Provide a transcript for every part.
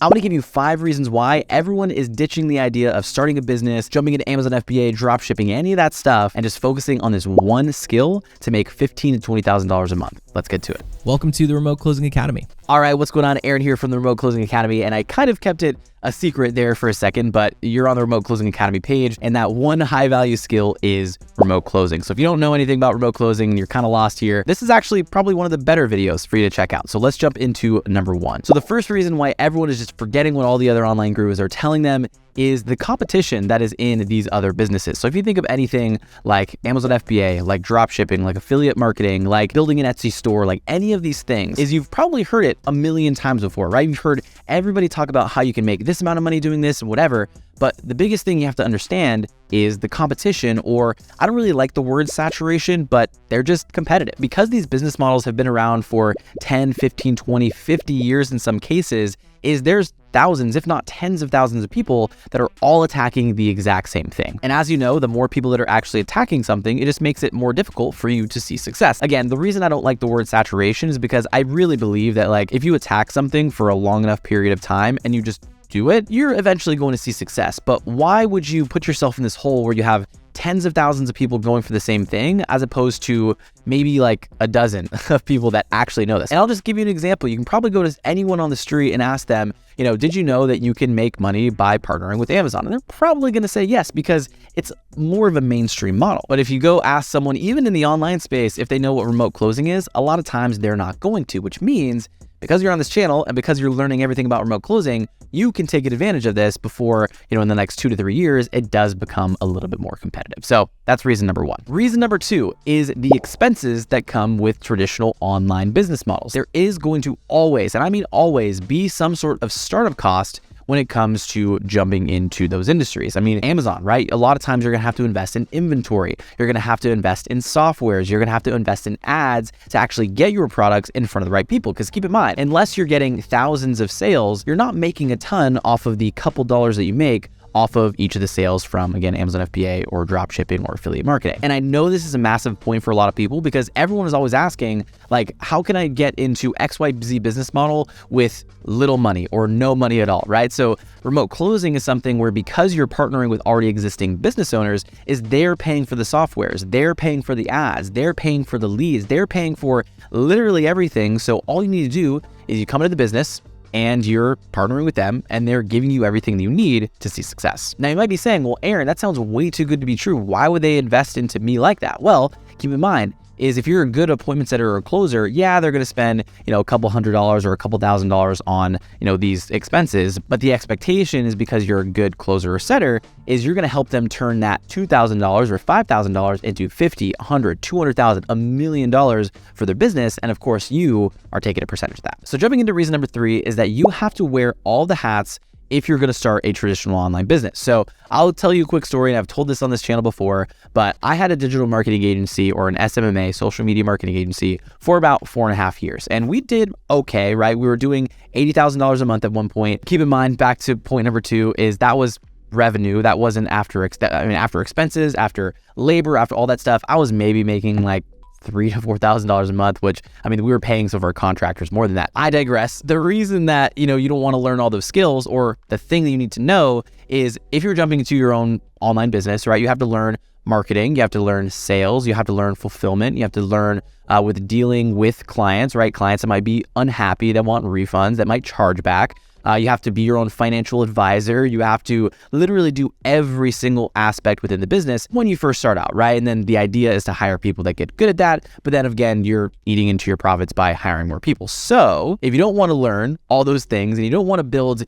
I'm going to give you 5 reasons why everyone is ditching the idea of starting a business, jumping into Amazon FBA, drop shipping, any of that stuff, and just focusing on this one skill to make $15,000 to $20,000 a month. Let's get to it. Welcome to the Remote Closing Academy. All right, what's going on? Aaron here from the Remote Closing Academy, and I kind of kept it a secret there for a second, but you're on the Remote Closing Academy page, and that one high value skill is remote closing. So if you don't know anything about remote closing and you're kind of lost here, this is actually probably one of the better videos for you to check out. So let's jump into number 1. So the first reason why everyone is just forgetting what all the other online gurus are telling them is the competition that is in these other businesses. So if you think of anything like Amazon FBA, like drop shipping, like affiliate marketing, like building an Etsy store, like any of these things, is you've probably heard it a million times before, right? You've heard everybody talk about how you can make this amount of money doing this and whatever. But the biggest thing you have to understand is the competition, or I don't really like the word saturation, but they're just competitive. Because these business models have been around for 10, 15, 20, 50 years in some cases, there's thousands, if not tens of thousands of people that are all attacking the exact same thing. And as you know, the more people that are actually attacking something, it just makes it more difficult for you to see success. Again, the reason I don't like the word saturation is because I really believe that if you attack something for a long enough period of time and you just do it, you're eventually going to see success. But why would you put yourself in this hole where you have tens of thousands of people going for the same thing as opposed to maybe like a dozen of people that actually know this? And I'll just give you an example. You can probably go to anyone on the street and ask them, did you know that you can make money by partnering with Amazon? And they're probably going to say yes, because it's more of a mainstream model. But if you go ask someone, even in the online space, if they know what remote closing is, a lot of times they're not going to, which means because you're on this channel and because you're learning everything about remote closing, you can take advantage of this before, in the next 2 to 3 years, it does become a little bit more competitive. So that's reason number 1. Reason number 2 is the expenses that come with traditional online business models. There is going to always, and I mean always, be some sort of startup cost when it comes to jumping into those industries. I mean, Amazon, right? A lot of times you're gonna have to invest in inventory. You're gonna have to invest in softwares. You're gonna have to invest in ads to actually get your products in front of the right people. Because keep in mind, unless you're getting thousands of sales, you're not making a ton off of the couple dollars that you make off of each of the sales from, again, Amazon FBA or drop shipping or affiliate marketing. And I know this is a massive point for a lot of people because everyone is always asking, how can I get into XYZ business model with little money or no money at all, right? So remote closing is something where, because you're partnering with already existing business owners, they're paying for the softwares, they're paying for the ads, they're paying for the leads, they're paying for literally everything. So all you need to do is you come into the business, and you're partnering with them, and they're giving you everything that you need to see success. Now, you might be saying, well, Aaron, that sounds way too good to be true. Why would they invest into me like that? Well, keep in mind, if you're a good appointment setter or a closer, yeah, they're going to spend, a couple $100s or a couple $1,000s on, these expenses. But the expectation is, because you're a good closer or setter, you're going to help them turn that $2,000 or $5,000 into $50,000, $100,000, $200,000, $1 million for their business. And of course, you are taking a percentage of that. So jumping into reason number 3 is that you have to wear all the hats if you're going to start a traditional online business. So I'll tell you a quick story, and I've told this on this channel before, but I had a digital marketing agency, or an SMMA, social media marketing agency, for about 4.5 years. And we did okay, right? We were doing $80,000 a month at one point. Keep in mind, back to point number 2, that was revenue. That wasn't after expenses, after labor, after all that stuff. I was maybe making $3,000 to $4,000 a month, which, we were paying some of our contractors more than that. I digress. The reason that, you don't want to learn all those skills, or the thing that you need to know, is if you're jumping into your own online business, right, you have to learn marketing, you have to learn sales, you have to learn fulfillment, you have to learn with dealing with clients, right? Clients that might be unhappy, that want refunds, that might charge back. You have to be your own financial advisor. You have to literally do every single aspect within the business when you first start out, right? And then the idea is to hire people that get good at that. But then again, you're eating into your profits by hiring more people. So if you don't want to learn all those things, and you don't want to build,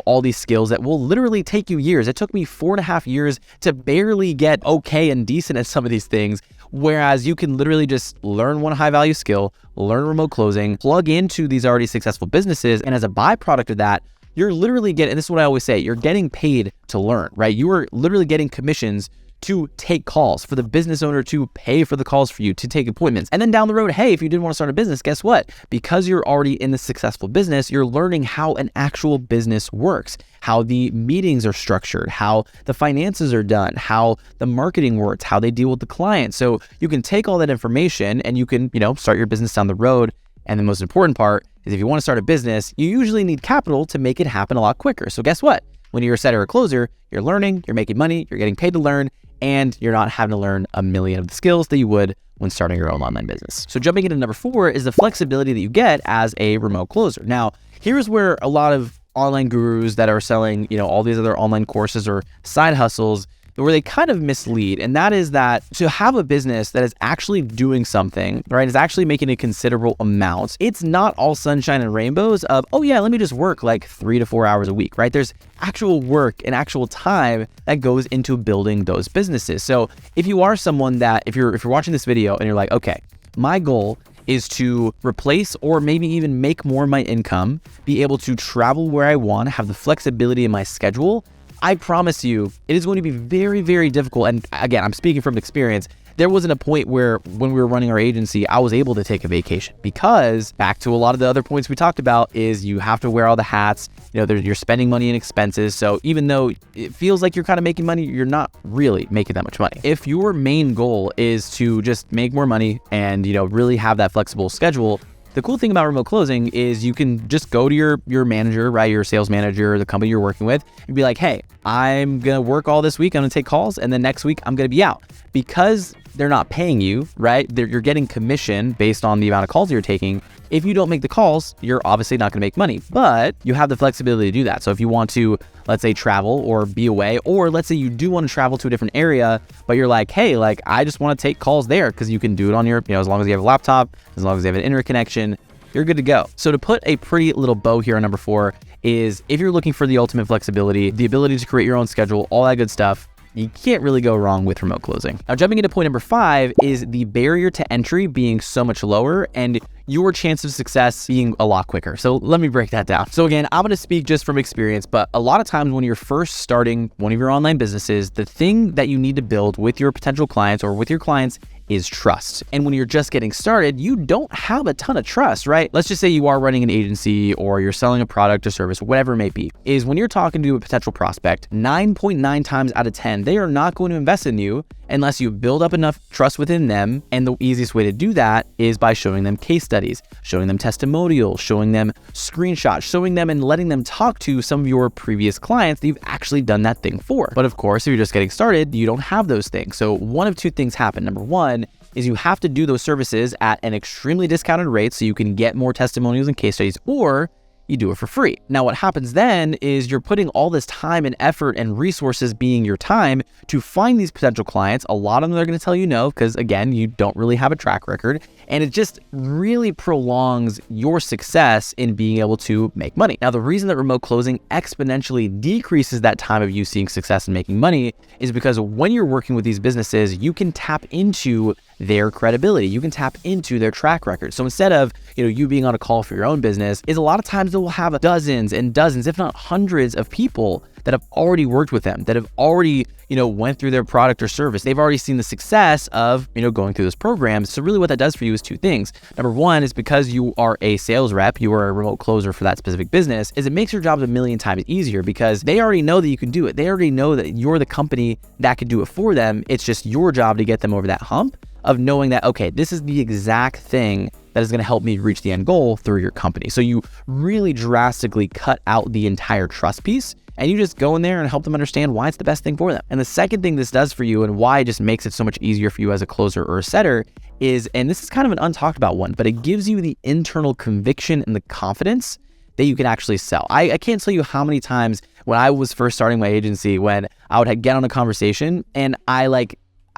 all these skills that will literally take you years. It took me 4.5 years to barely get okay and decent at some of these things. Whereas you can literally just learn one high value skill, learn remote closing, plug into these already successful businesses. And as a byproduct of that, you're literally getting, and this is what I always say, you're getting paid to learn, right? You are literally getting commissions to take calls, for the business owner to pay for the calls for you, to take appointments. And then down the road, hey, if you did want to start a business, guess what? Because you're already in the successful business, you're learning how an actual business works, how the meetings are structured, how the finances are done, how the marketing works, how they deal with the client. So you can take all that information and you can, start your business down the road And the most important part is if you want to start a business, you usually need capital to make it happen a lot quicker. So guess what? When you're a setter or closer, you're learning, you're making money, you're getting paid to learn, and you're not having to learn a million of the skills that you would when starting your own online business. So jumping into number 4 is the flexibility that you get as a remote closer. Now, here's where a lot of online gurus that are selling, all these other online courses or side hustles, where they kind of mislead. And that is that to have a business that is actually doing something, right, is actually making a considerable amount, it's not all sunshine and rainbows of, oh yeah, let me just work like 3 to 4 hours a week, right? There's actual work and actual time that goes into building those businesses. So if you are someone that, if you're watching this video and you're like, okay, my goal is to replace or maybe even make more of my income, be able to travel where I want, have the flexibility in my schedule, I promise you, it is going to be very, very difficult. And again, I'm speaking from experience. There wasn't a point where when we were running our agency, I was able to take a vacation because back to a lot of the other points we talked about is you have to wear all the hats, you're spending money in expenses. So even though it feels like you're kind of making money, you're not really making that much money. If your main goal is to just make more money and, really have that flexible schedule, the cool thing about remote closing is you can just go to your manager, right? Your sales manager, the company you're working with, and be like, hey, I'm going to work all this week. I'm going to take calls. And then next week I'm going to be out. Because they're not paying you, right? You're getting commission based on the amount of calls you're taking. If you don't make the calls, you're obviously not going to make money, but you have the flexibility to do that. So if you want to, let's say, travel or be away, or let's say you do want to travel to a different area, but you're like, hey, I just want to take calls there, because you can do it on your, as long as you have a laptop, as long as you have an internet connection, you're good to go. So to put a pretty little bow here on number 4 is if you're looking for the ultimate flexibility, the ability to create your own schedule, all that good stuff, you can't really go wrong with remote closing. Now, jumping into point number 5 is the barrier to entry being so much lower and your chance of success being a lot quicker. So let me break that down. So again, I'm going to speak just from experience, but a lot of times when you're first starting one of your online businesses, the thing that you need to build with your potential clients or with your clients is trust. And when you're just getting started, you don't have a ton of trust, right? Let's just say you are running an agency or you're selling a product or service, whatever it may be, is when you're talking to a potential prospect, 9.9 times out of 10, they are not going to invest in you unless you build up enough trust within them. And the easiest way to do that is by showing them case studies, showing them testimonials, showing them screenshots, showing them and letting them talk to some of your previous clients that you've actually done that thing for. But of course, if you're just getting started, you don't have those things. So one of two things happen. Number one is you have to do those services at an extremely discounted rate so you can get more testimonials and case studies, or you do it for free. Now, what happens then is you're putting all this time and effort and resources, being your time, to find these potential clients. A lot of them are going to tell you no, because again, you don't really have a track record, and it just really prolongs your success in being able to make money. Now, the reason that remote closing exponentially decreases that time of you seeing success and making money is because when you're working with these businesses, you can tap into their credibility. You can tap into their track record. So instead of, you being on a call for your own business, is a lot of times they will have dozens and dozens, if not hundreds of people that have already worked with them, that have already, went through their product or service. They've already seen the success of, going through those programs. So really what that does for you is two things. Number one is because you are a sales rep, you are a remote closer for that specific business, is it makes your job a million times easier because they already know that you can do it. They already know that you're the company that can do it for them. It's just your job to get them over that hump of knowing that, okay, this is the exact thing that is going to help me reach the end goal through your company. So you really drastically cut out the entire trust piece, and you just go in there and help them understand why it's the best thing for them. And the second thing this does for you, and why it just makes it so much easier for you as a closer or a setter, is, and this is kind of an untalked about one, but it gives you the internal conviction and the confidence that you can actually sell. I can't tell you how many times when I was first starting my agency, when I would get on a conversation and I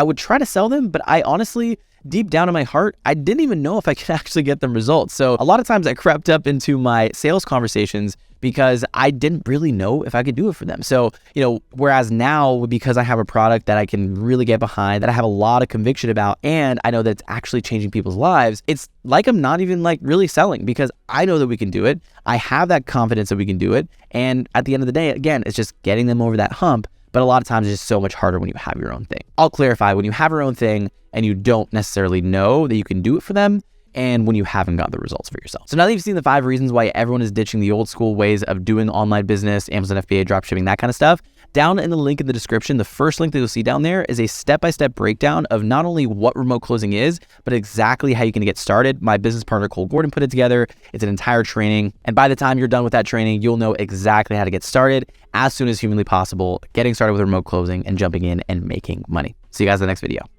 would try to sell them, but I honestly, deep down in my heart, I didn't even know if I could actually get them results. So a lot of times I crept up into my sales conversations because I didn't really know if I could do it for them. So, whereas now, because I have a product that I can really get behind, that I have a lot of conviction about, and I know that it's actually changing people's lives, it's like I'm not even really selling, because I know that we can do it. I have that confidence that we can do it. And at the end of the day, again, it's just getting them over that hump. But a lot of times it's just so much harder when you have your own thing. I'll clarify, when you have your own thing and you don't necessarily know that you can do it for them, and when you haven't got the results for yourself. So now that you've seen the 5 reasons why everyone is ditching the old school ways of doing online business, Amazon FBA, dropshipping, that kind of stuff, down in the link in the description, the first link that you'll see down there is a step-by-step breakdown of not only what remote closing is, but exactly how you can get started. My business partner, Cole Gordon, put it together. It's an entire training. And by the time you're done with that training, you'll know exactly how to get started as soon as humanly possible, getting started with remote closing and jumping in and making money. See you guys in the next video.